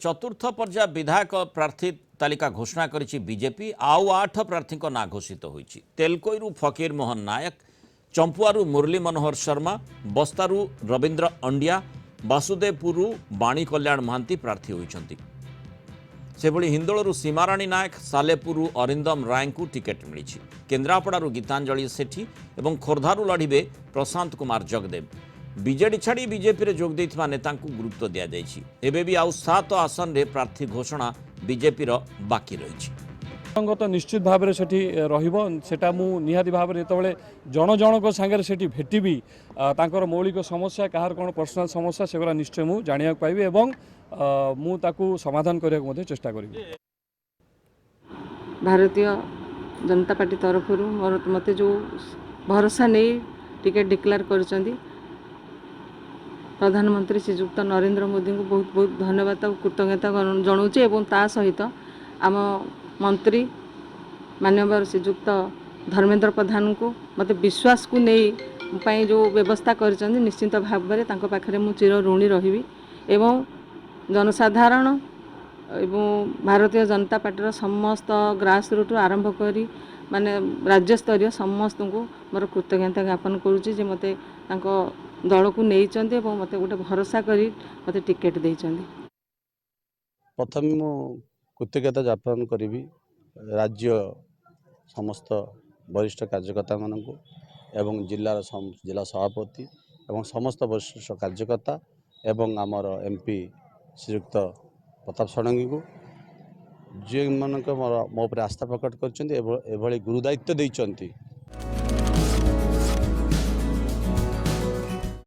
चतुर्थ पर्याय विधायक प्रार्थी तालिका घोषणा करिछि बीजेपी आउ 8 प्रार्थी ना घोषित होइछि। तेलकोईरु फकीर मोहन नायक, चंपुआरु मुरली मनोहर शर्मा, बस्तारु रवींद्र अंडिया, वासुदेवपुरु बाणी कल्याण महांती प्रार्थी होइछन्ति। सेभଳି हिंदोलरू सीमाराणी नायक, सालेपुरु अरिंदम राय को टिकेट मिली। केन्द्रापड़ारू गीतांजलि सेठी और खोर्धारू लड़िबे प्रशांत कुमार जगदेव। बीजेडी छाड़ी बीजेपी रे जोग देइथिबा नेता को गुरुत्व दिया जाइछि। एबे भी आउ 7 आसन रे प्रार्थी घोषणा बीजेपी रो बाकी रहिछि। तो निश्चित भाव में सेठी रहिबो सेटा मु निहाती भाव में जेतबेले जन जनक संगे सेठी भेटिबी तांकर मौलिक समस्या कहार कोन पर्सनल समस्या सेगरा निश्चय मु जानिया पाइबी एवं मु ताकू समाधान करिया मध्ये चेष्टा करिबी। भारतीय जनता पार्टी तरफ मते जो भरोसा नहीं टिकेट डिक्लेयर करछंदी प्रधानमंत्री श्रीयुक्त नरेंद्र मोदी को बहुत बहुत धन्यवाद और कृतज्ञता जनाऊँचे और ता सहित आम मंत्री माननीय श्रीयुक्त धर्मेंद्र प्रधान को मते विश्वास को नहीं जो व्यवस्था कर निश्चित भाव में पाखे मु चिर ऋणी रही एवं जनसाधारण एवं भारतीय जनता पार्टी समस्त ग्रास रूट आरंभ करी माने राज्य स्तरीय समस्त को मोर कृतज्ञता ज्ञापन करुच्ची मते दल को नहीं मते गोटे भरोसा करी मते टिकेट देइचंदी। प्रथम मु कृतज्ञता ज्ञापन करी राज्य समस्त वरिष्ठ कार्यकर्ता मानक एवं जिलार जिला सभापति एवं समस्त वरिष्ठ कार्यकर्ता एवं आमर एमपी श्रीयुक्त प्रताप षडंगी को जी मानक मो पर आस्था प्रकट कर गुरुदायित्व देइचंती